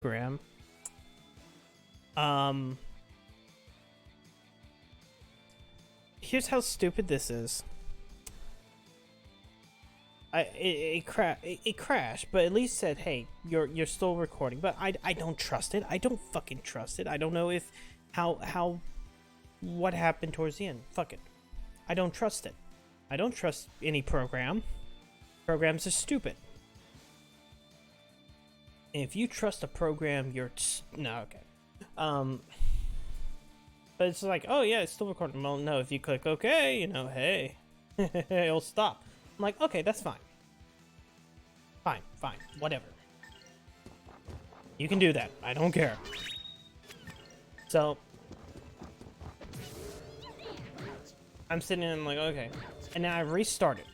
Graham. Um, Here's how stupid this is. It crashed, but at least said, "Hey, you're still recording." But I don't trust it. I don't fucking trust it. I don't know if how what happened towards the end. Fuck it. I don't trust it. I don't trust any program. Programs are stupid. And if you trust a program, you're no okay. But it's like, oh yeah, it's still recording. Well, no, if you click OK, you know, hey, it'll stop. I'm like, okay, that's fine. Fine, whatever. You can do that. I don't care. So I'm sitting in like, okay. And then I restarted.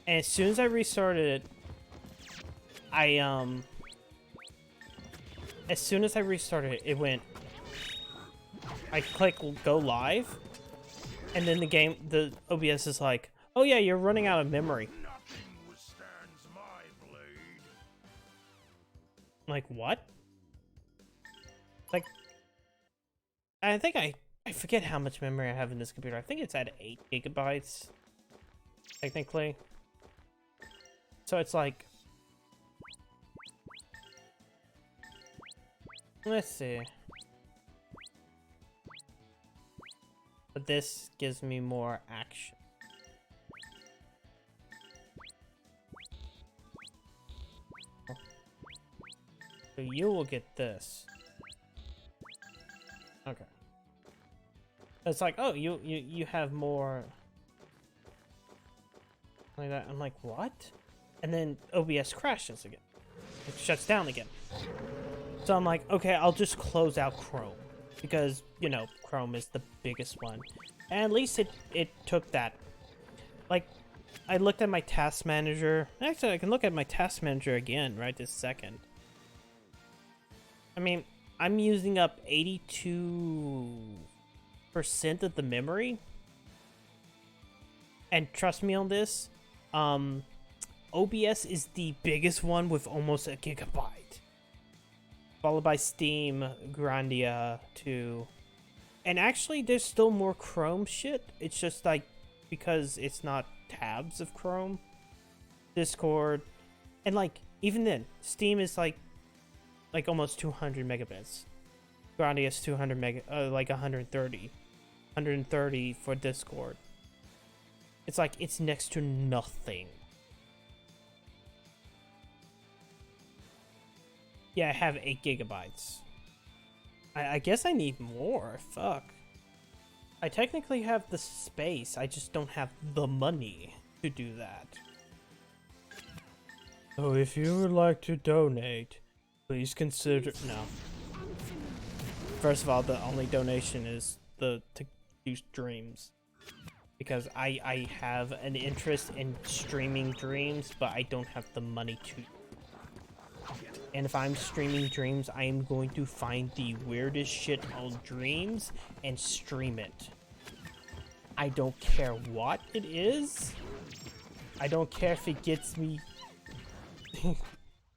And as soon as I restarted it, as soon as I restarted it, it went, I click go live, and then the OBS is like, oh yeah, you're running out of memory. Like, what? Like, I think I forget how much memory I have in this computer. I think it's at 8 gigabytes, technically. So it's like, let's see. But this gives me more action. So you will get this. Okay. It's like, oh, you have more like that. I'm like, what? And then OBS crashes again. It shuts down again. So I'm like, okay, I'll just close out Chrome because, you know, Chrome is the biggest one. And at least it took that. Like, I looked at my task manager. Actually, I can look at my task manager again right this second. I mean, I'm using up 82% of the memory. And trust me on this, OBS is the biggest one with almost a gigabyte. Followed by Steam, Grandia, 2. And actually, there's still more Chrome shit. It's just like, because it's not tabs of Chrome. Discord. And like, even then, Steam is like almost 200 megabits. Grandia is 200 like 130. 130 for Discord. It's like, it's next to nothing. Yeah, I have 8 gigabytes. I guess I need more. Fuck. I technically have the space. I just don't have the money to do that. So if you would like to donate, please consider... No. First of all, the only donation is to do streams. Because I have an interest in streaming dreams, but I don't have the money to. And if I'm streaming dreams, I am going to find the weirdest shit on dreams and stream it. I don't care what it is. I don't care if it gets me...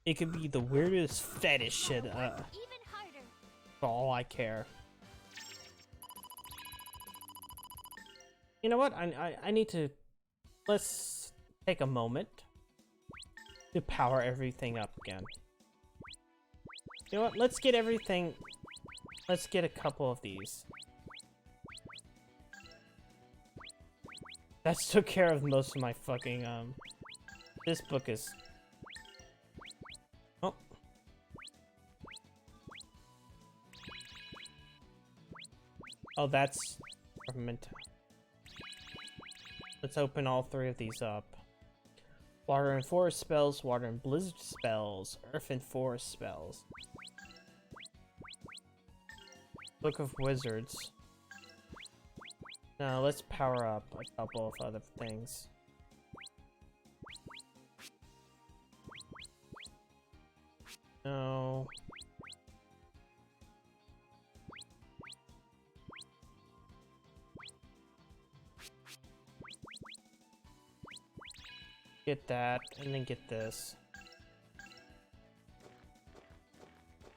It could be the weirdest fetish shit. That's all I care. You know what? I need to... Let's take a moment to power everything up again. You know what? Let's get everything... Let's get a couple of these. That took care of most of my fucking, This book is... Oh. Oh, that's... Let's open all 3 of these up. Water and forest spells, water and blizzard spells, earth and forest spells. Book of Wizards. Now let's power up a couple of other things. No. Get that, and then get this.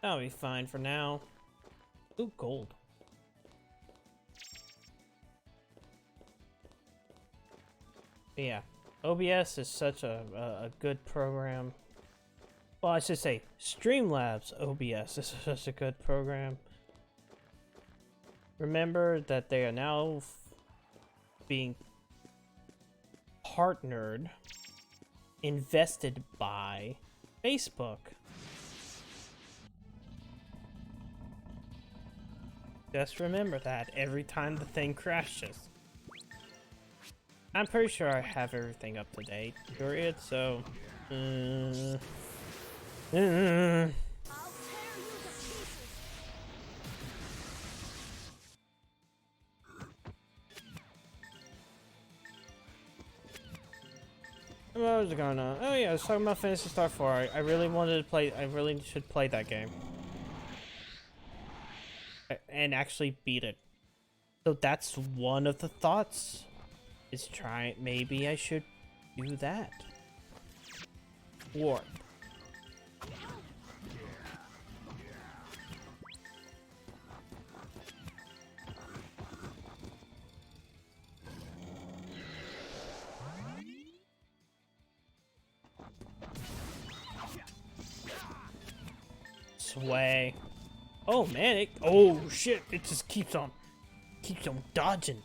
That'll be fine for now. Ooh, gold. But yeah, OBS is such a good program. Well, I should say Streamlabs OBS is such a good program. Remember that they are now being partnered, invested by Facebook. Just remember that every time the thing crashes. I'm pretty sure I have everything up to date, period, so... What was going on? Oh yeah, I was talking about Phantasy Star 4. I really wanted to play, I really should play that game. And actually beat it. So that's one of the thoughts. Is try, maybe I should do that. Warp. Sway. Oh man, it, oh shit, it just keeps on dodging.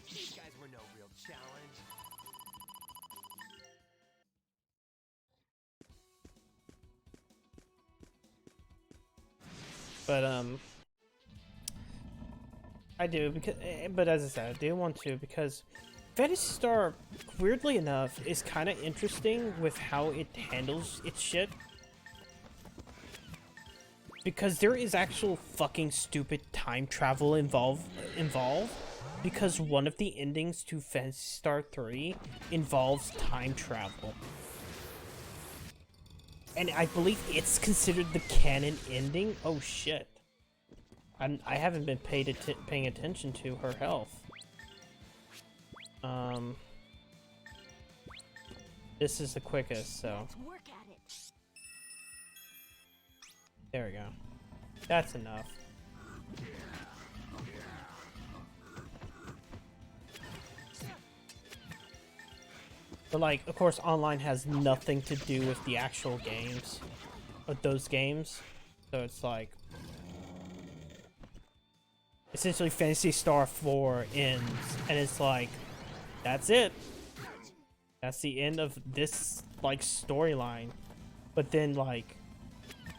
These guys were no real challenge. But I do because, but as I said, I do want to because Phantasy Star, weirdly enough, is kind of interesting with how it handles its shit. Because there is actual fucking stupid time travel involved. Because one of the endings to Phantasy Star 3 involves time travel. And I believe it's considered the canon ending. Oh shit. I haven't been paying attention to her health. This is the quickest, so. There we go. That's enough. But like, of course, online has nothing to do with the actual games, with those games. So it's like, essentially Phantasy Star 4 ends, and it's like, that's it. That's the end of this, like, storyline. But then, like,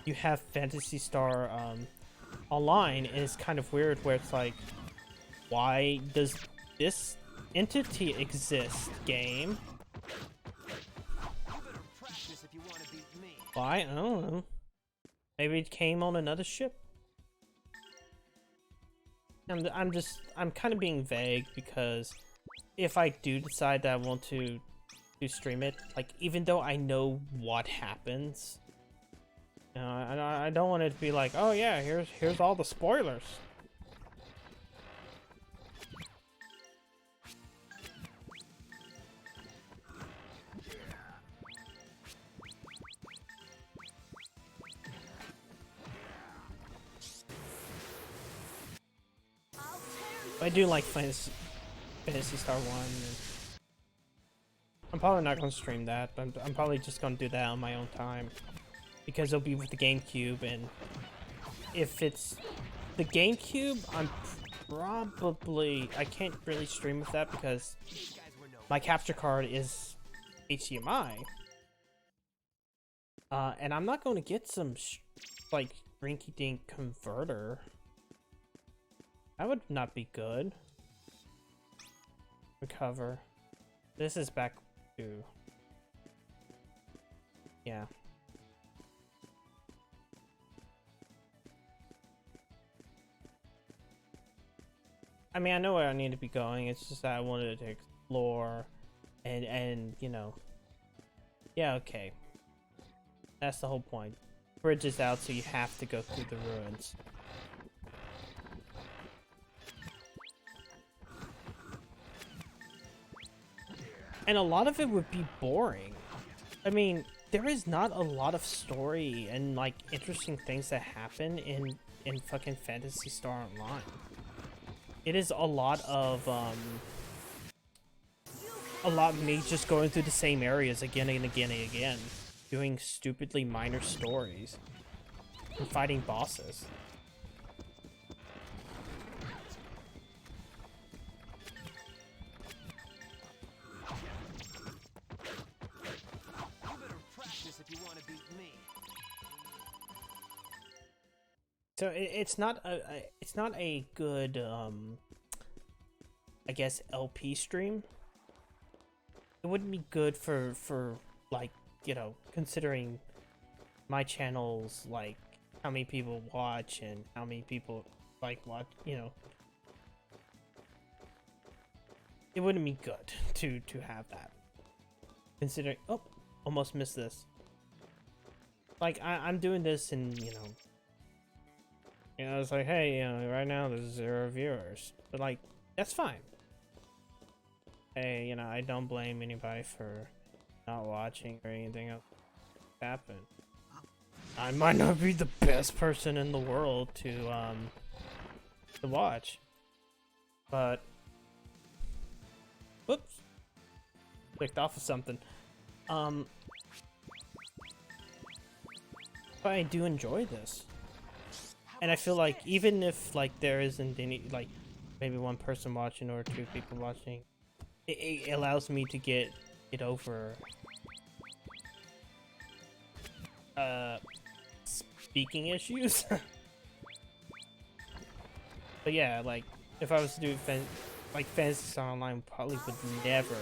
you have Phantasy Star Online, and it's kind of weird where it's like, why does this entity exist, game? Why? I don't know. Maybe it came on another ship? I'm kind of being vague because if I do decide that I want to stream it, like, even though I know what happens, you know, I don't want it to be like, oh yeah, here's all the spoilers. I do like Phantasy Star 1. I'm probably not going to stream that, but I'm probably just going to do that on my own time. Because it'll be with the GameCube, and if it's the GameCube, I can't really stream with that because my capture card is HDMI. And I'm not going to get some, like, rinky-dink converter. That would not be good. Recover. This is back to... Yeah. I mean, I know where I need to be going. It's just that I wanted to explore and you know. Yeah, okay. That's the whole point. Bridge is out, so you have to go through the ruins. And a lot of it would be boring. I mean, there is not a lot of story and like interesting things that happen in fucking Phantasy Star Online. It is a lot of me just going through the same areas again and again and again, doing stupidly minor stories and fighting bosses. If you want to beat me. So it's not a good I guess LP stream. It wouldn't be good for like, you know, considering my channel's like how many people watch and how many people like watch, you know. It wouldn't be good to have that. Considering, oh, almost missed this. Like I'm doing this and you know, it's like, hey, you know, right now there's 0 viewers, but like that's fine. Hey, you know, I don't blame anybody for not watching or anything else happen. I might not be the best person in the world to watch, but whoops, clicked off of something. But I do enjoy this, and I feel like even if like there isn't any, like maybe one person watching or 2 people watching, it allows me to get over speaking issues. But yeah, like if I was to do like Phantasy Star Online, probably would never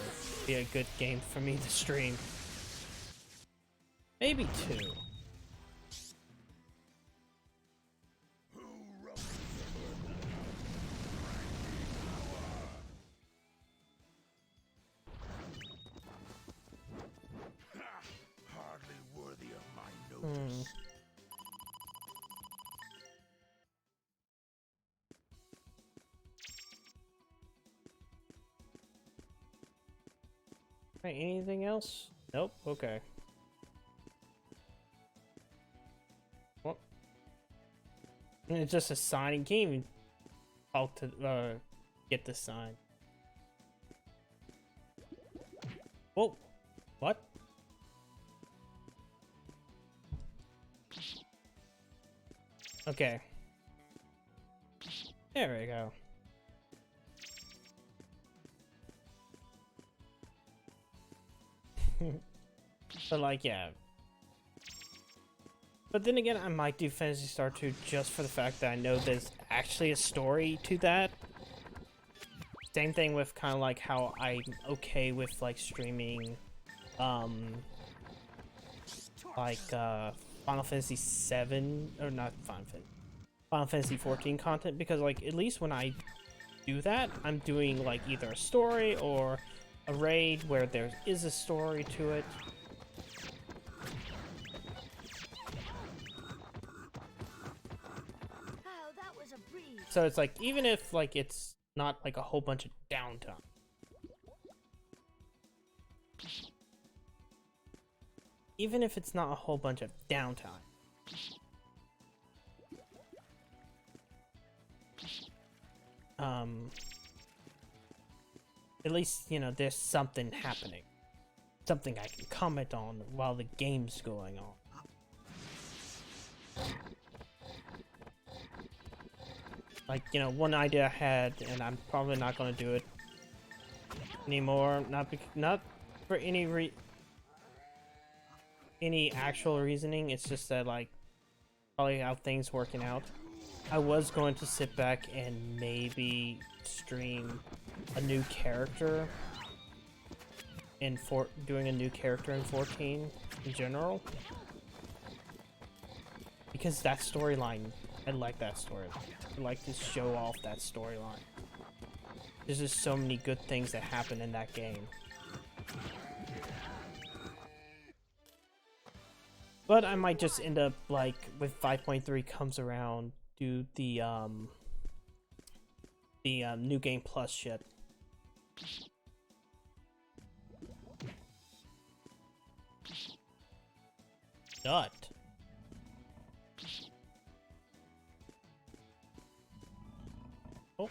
be a good game for me to stream. Maybe 2. Hardly worthy of my notice. Right, anything else? Nope. Okay. Well, it's just a sign. You can't even talk to get the sign. Whoa! What? Okay. There we go. But like, yeah. But then again, I might do Phantasy Star 2 just for the fact that I know there's actually a story to that. Same thing with kind of like how I'm okay with like streaming, like Final Fantasy 7 or not Final Fantasy 14 content, because like at least when I do that, I'm doing like either a story or a raid where there is a story to it. So it's like, even if like it's not like a whole bunch of downtime, even if it's not a whole bunch of downtime, at least, you know, there's something happening, something I can comment on while the game's going on. Like, you know, one idea I had, and I'm probably not going to do it anymore, not for any actual reasoning, it's just that, like, probably how things working out. I was going to sit back and maybe stream a new character in doing a new character in 14 in general, because that storyline, I like that storyline. I like to show off that storyline. There's just so many good things that happen in that game. But I might just end up, like, with 5.3 comes around, do the New Game Plus shit. Nut. Oh.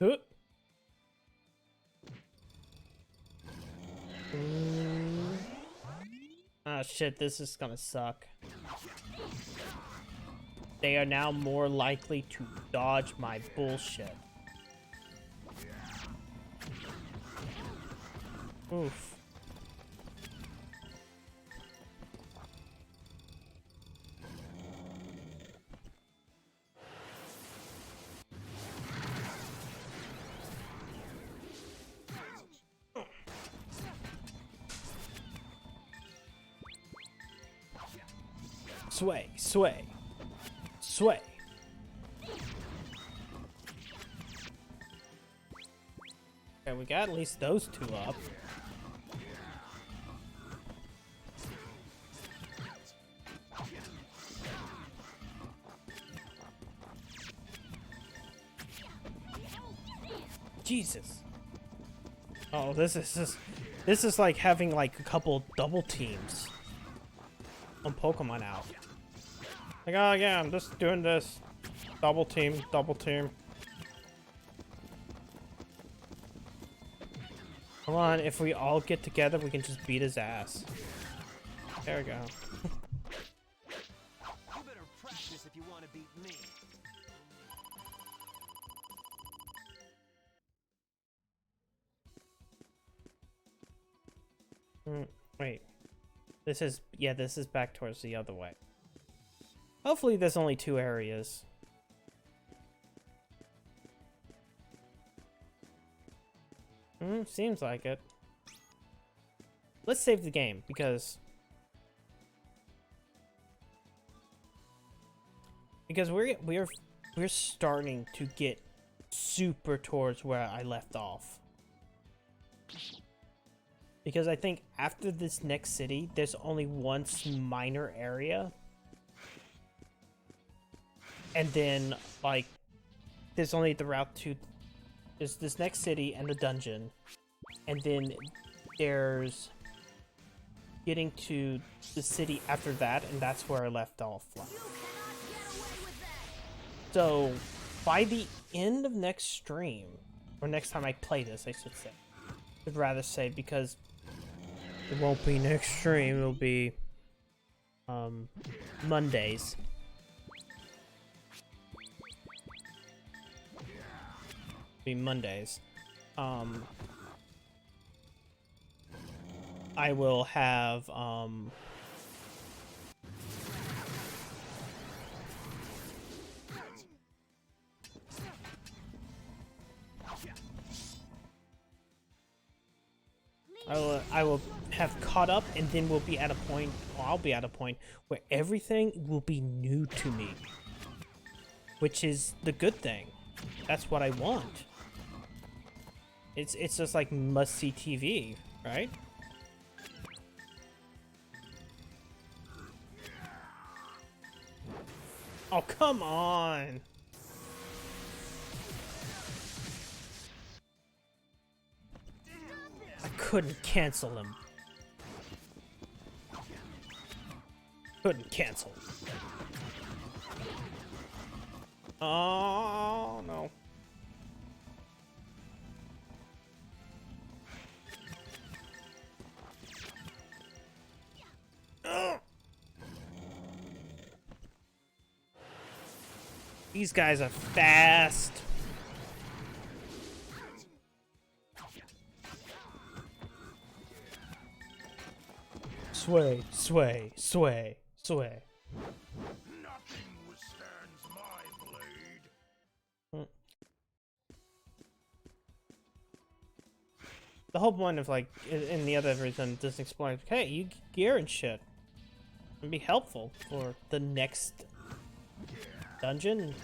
Huh. Ah, shit, this is gonna suck. They are now more likely to dodge my bullshit. Oof. Sway, sway, sway. Okay, we got at least those two up. Jesus. Oh, this is like having like a couple double teams on Pokemon out. Like, oh yeah, I'm just doing this. Double team, double team. Come on, if we all get together, we can just beat his ass. There we go. You better practice if you want to beat me. Wait. This is back towards the other way. Hopefully there's only 2 areas. Seems like it. Let's save the game because we're starting to get super towards where I left off. Because I think after this next city, there's only one minor area. And then, like, there's only the route to... There's this next city and the dungeon. And then there's getting to the city after that, and that's where I left off. So, by the end of next stream, or next time I play this, I should say. I'd rather say, because it won't be next stream, it'll be Mondays. Be Mondays. I will have I will have caught up, and then we'll be at a point, or I'll be at a point where everything will be new to me, which is the good thing. That's what I want. It's just like must-see TV, right? Oh, come on! I couldn't cancel him. Couldn't cancel. Oh, no. Ugh. These guys are fast. Sway, sway, sway, sway. Nothing withstands my blade. The whole point of, like, in the other version, just explains, hey, you get gear and shit. It'd be helpful for the next dungeon.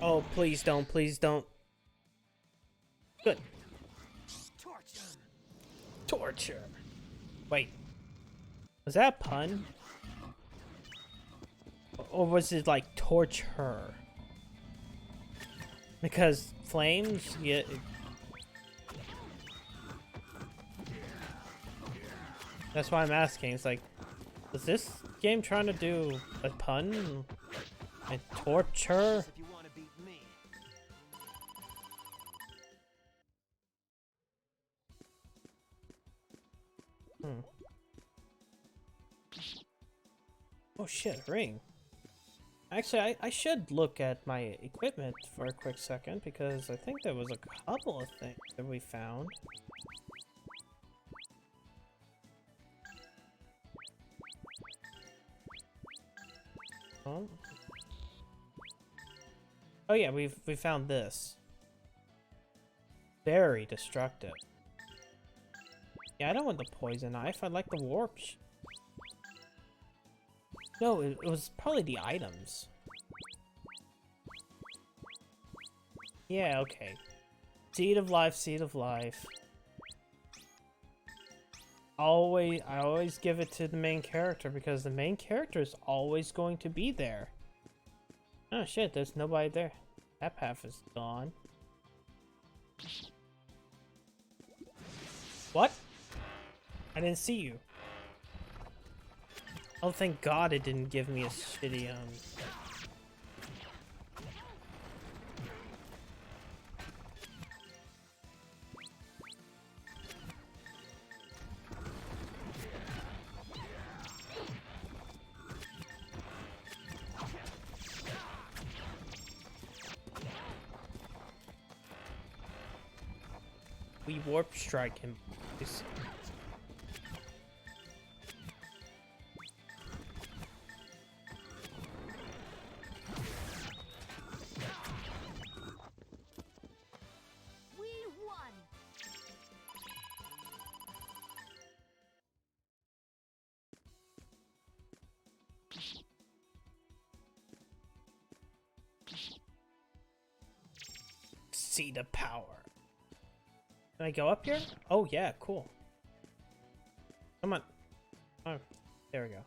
Oh, please don't, please don't. Good. Torture. Torture. Wait. Was that a pun? Or was it like torture? Because flames, yeah. That's why I'm asking. It's like, is this game trying to do a pun? And torture? If you want to beat me. Oh shit, ring. Actually, I should look at my equipment for a quick second because I think there was a couple of things that we found. Oh yeah, we found this. Very destructive. Yeah, I don't want the poison knife. I like the warp. No, it was probably the items. Yeah, okay. Seed of life, seed of life. I always give it to the main character because the main character is always going to be there. Oh shit, there's nobody there. That path is gone. What? I didn't see you. Oh, thank God it didn't give me a shitty, We warp strike him. Please. We won. See the power. Can I go up here? Oh yeah, cool. Come on. Oh, there we go.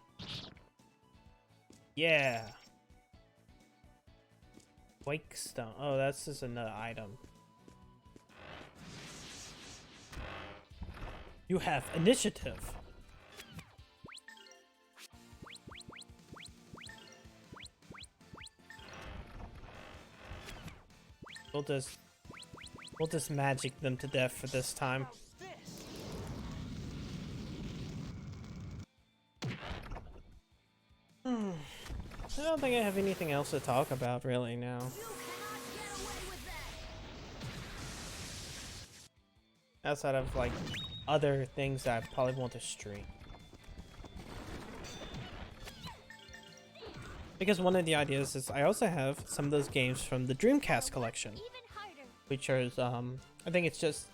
Yeah. Wake stone. Oh, that's just another item. You have initiative. We'll just magic them to death for this time. I don't think I have anything else to talk about really now. You cannot get away with that. Outside of like other things that I probably want to stream. Because one of the ideas is I also have some of those games from the Dreamcast collection. Even harder. Which is, I think it's just...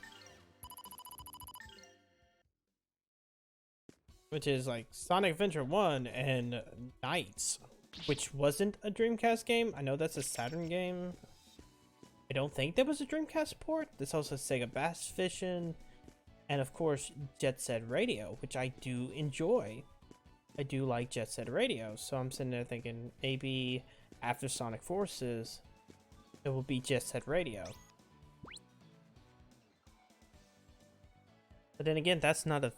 Which is like Sonic Adventure 1 and Knights. Which wasn't a Dreamcast game. I know that's a Saturn game. I don't think there was a Dreamcast port. There's also Sega Bass Fishing. And of course, Jet Set Radio, which I do enjoy. I do like Jet Set Radio. So I'm sitting there thinking maybe after Sonic Forces, it will be Jet Set Radio. But then again, that's not a...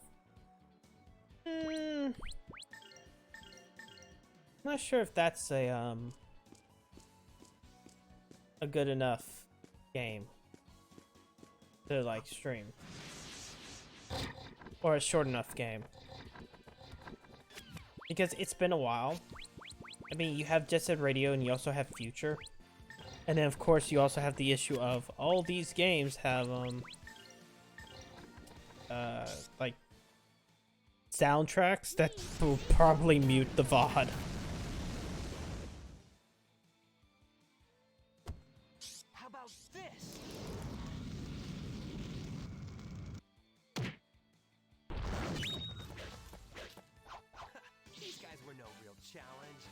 I'm not sure if that's a good enough game to like stream. Or a short enough game. Because it's been a while. I mean, you have Jet Set Radio and you also have Future. And then of course you also have the issue of all these games have like soundtracks that will probably mute the VOD. How about this? challenge.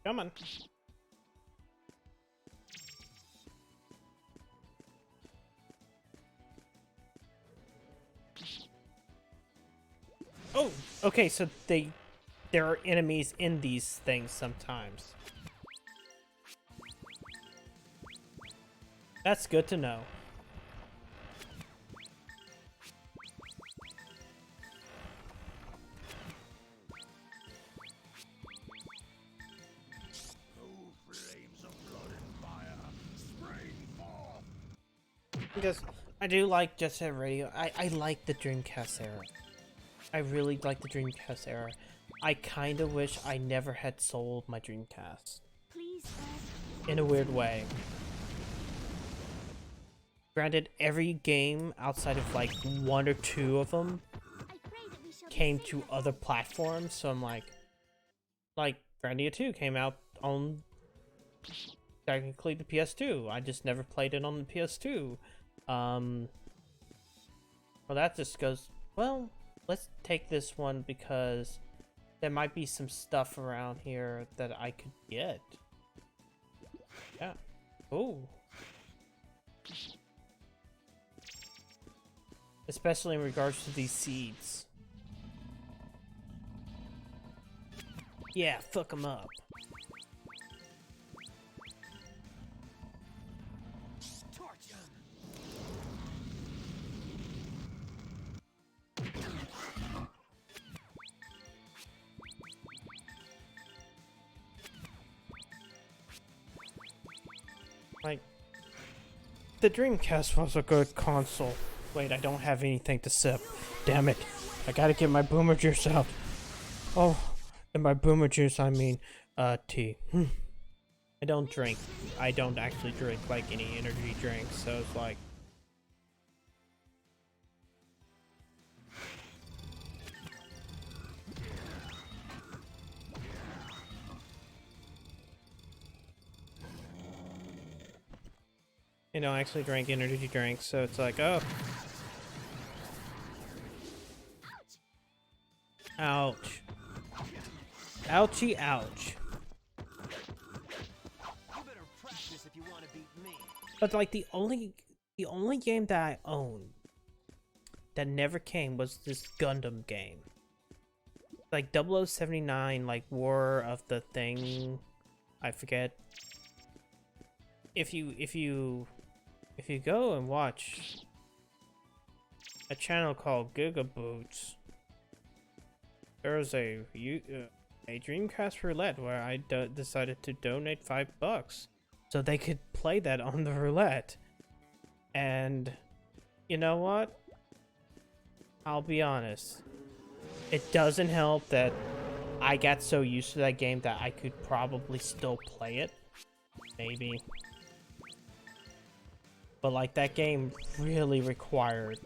Come on. Oh, okay, so there are enemies in these things sometimes. That's good to know. Because I do like Jet Set Radio. I like the Dreamcast era. I really like the Dreamcast era. I kind of wish I never had sold my Dreamcast. Please, In a weird way. Granted, every game outside of like one or two of them I pray that we shall be came safe to ahead. other platforms, so I'm like Grandia 2 came out on technically the PS2. I just never played it on the PS2. Well, that just goes, well, let's take this one because there might be some stuff around here that I could get. Yeah. Oh. Especially in regards to these seeds. Yeah, fuck them up. Torch 'em. Like, the Dreamcast was a good console. Wait, I don't have anything to sip. Damn it. I gotta get my boomer juice out. Oh, and by boomer juice, I mean, tea. I don't drink. I don't actually drink, like, any energy drinks, so it's like... I don't actually drink energy drinks, so it's like, oh. Ouch. Ouchie, ouch. You better practice if you want to beat me. But like the only game that I own that never came was this Gundam game. Like 0079, like War of the Thing, I forget. If you go and watch a channel called Gigaboots, there's a Dreamcast roulette where I decided to donate $5 so they could play that on the roulette. And you know what? I'll be honest. It doesn't help that I got so used to that game that I could probably still play it. Maybe. But like that game really required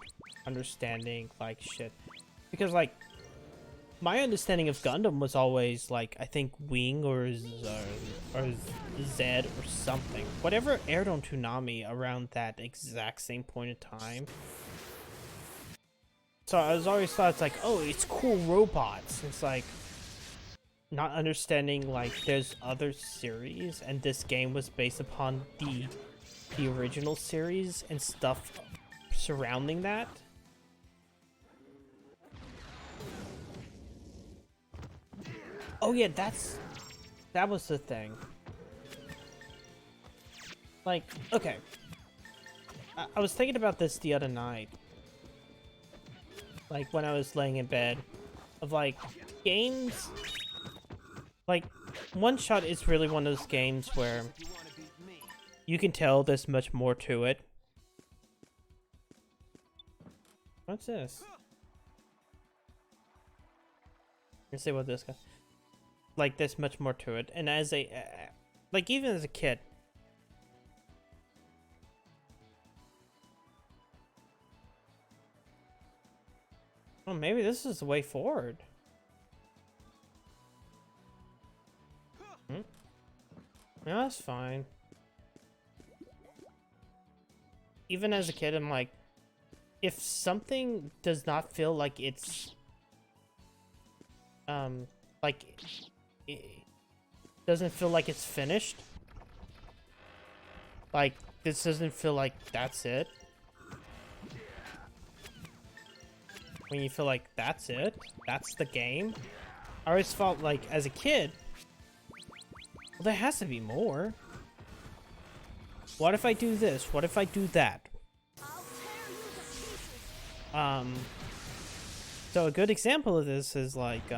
understanding like shit. Because like my understanding of Gundam was always like, I think Wing or Zed or something. Whatever aired on Toonami around that exact same point in time. So I was always thought it's like, oh, it's cool robots. It's like not understanding like there's other series and this game was based upon the original series and stuff surrounding that. Oh yeah, that was the thing. Like, okay. I was thinking about this the other night. Like when I was laying in bed. Of like, games. Like, One Shot is really one of those games where If you want to beat me. you can tell there's much more to it. What's this? Let's see what this guy. Like, there's much more to it, and as a like even as a kid, oh, maybe this is the way forward. No, that's fine. even as a kid, I'm like, if something does not feel like it's like it doesn't feel like it's finished, like this doesn't feel like that's it. When you feel like that's it, that's the game. I always felt like as a kid, well, there has to be more. What if I do this? What if I do that? I'll tear you to pieces. So a good example of this is like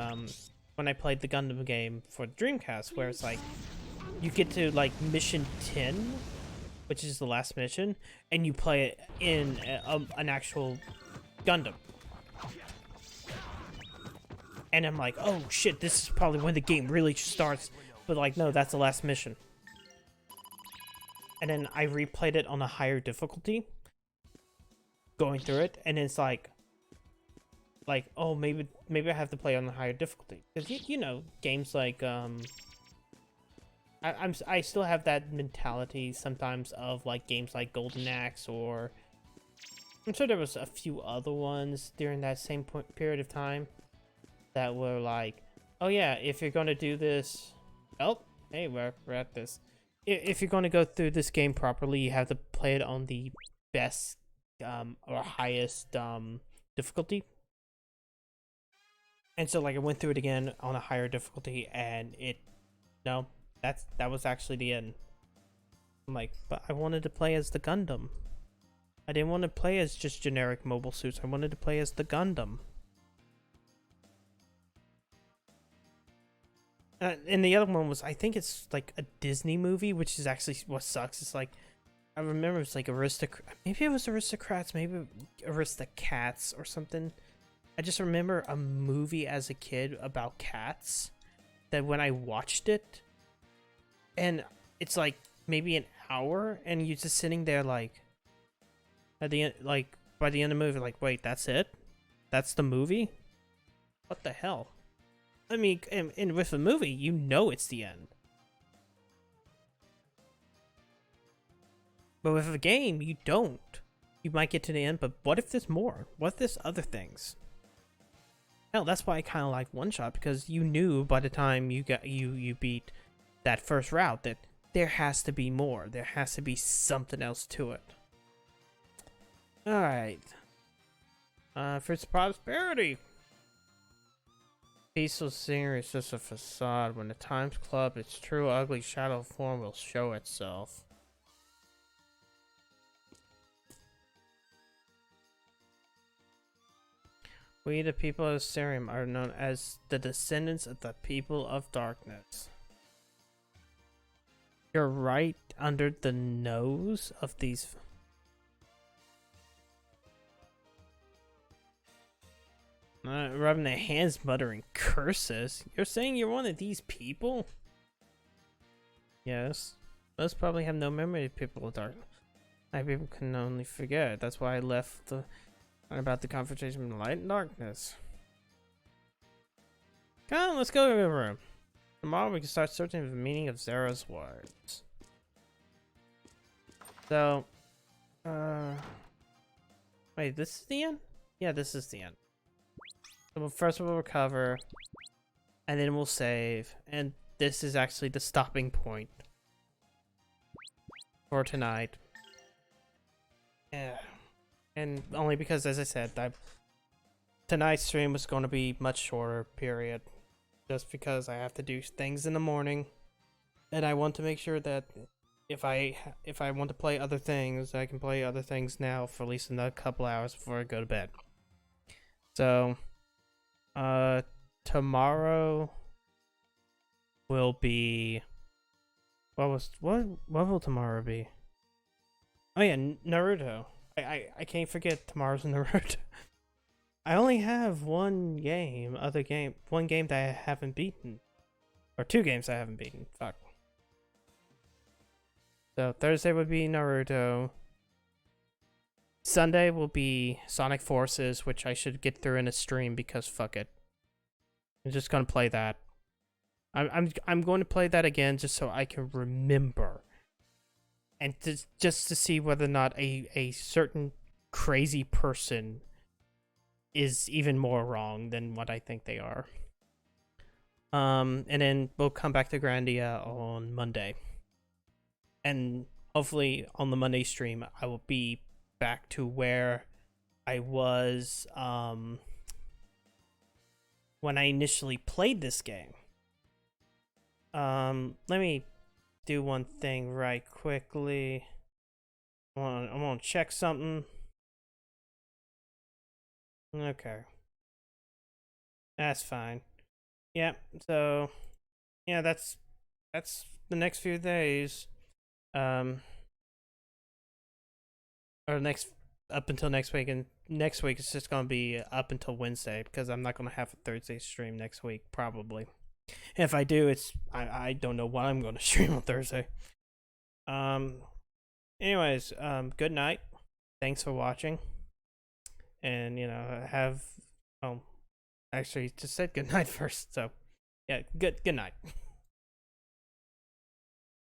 when I played the Gundam game for the Dreamcast, where it's like you get to like mission 10, which is the last mission, and you play it in an actual Gundam. And I'm like, oh shit, this is probably when the game really starts. But like, no, that's the last mission. And then I replayed it on a higher difficulty, going through it, and it's like, oh, maybe I have to play on a higher difficulty, because you know, games like I still have that mentality sometimes of like games like Golden Axe, or I'm sure there was a few other ones during that same period of time that were like, oh yeah, if you're gonna do this, oh hey, we're at this. If you're going to go through this game properly, you have to play it on the best or highest difficulty. And so like I went through it again on a higher difficulty, and that was actually the end. I'm like, but I wanted to play as the Gundam. I didn't want to play as just generic mobile suits. I wanted to play as the Gundam. And the other one was, I think it's like a Disney movie, which is actually what sucks. It's like, I remember it's like maybe it was Aristocrats, maybe Aristocats or something. I just remember a movie as a kid about cats that when I watched it, and it's like maybe an hour, and you're just sitting there like, at the end, like by the end of the movie, like, wait, that's it? That's the movie? What the hell? I mean, and with a movie, you know it's the end. But with a game, you don't. You might get to the end, but what if there's more? What if there's other things? Hell, that's why I kind of like One Shot, because you knew by the time you beat that first route that there has to be more. There has to be something else to it. All right. Fruits of Prosperity. Peaceful singer is just a facade. When the time's club, its true ugly shadow form will show itself. We, the people of Sirium, are known as the descendants of the people of darkness. You're right under the nose of these. Rubbing their hands, muttering curses. You're saying you're one of these people? Yes. Most probably have no memory of people of darkness. People can only forget. That's why I left about the confrontation between light and darkness. Come on, let's go to the room. Tomorrow we can start searching for the meaning of Zara's words. So, wait, this is the end? Yeah, this is the end. So first we'll recover, and then we'll save, and this is actually the stopping point for tonight. Yeah, and only because, as I said, tonight's stream was going to be much shorter, period. Just because I have to do things in the morning, and I want to make sure that if I want to play other things, I can play other things now for at least another couple hours before I go to bed. So, tomorrow will be, what will tomorrow be? Oh yeah, Naruto. I can't forget tomorrow's Naruto. I only have one game that I haven't beaten. Or 2 games I haven't beaten. Fuck. So Thursday would be Naruto. Sunday will be Sonic Forces, which I should get through in a stream because fuck it. I'm just gonna play that. I'm going to play that again just so I can remember. and just to see whether or not a certain crazy person is even more wrong than what I think they are. And then we'll come back to Grandia on Monday. And hopefully on the Monday stream, I will be back to where I was when I initially played this game. Let me do one thing right quickly. I'm gonna check something. Okay. That's fine. Yeah, so yeah, that's the next few days. Or next up until next week, and next week it's just gonna be up until Wednesday because I'm not gonna have a Thursday stream next week probably. If I do, it's I don't know what I'm gonna stream on Thursday. Anyways, good night. Thanks for watching. And have actually just said good night first. So yeah, good night.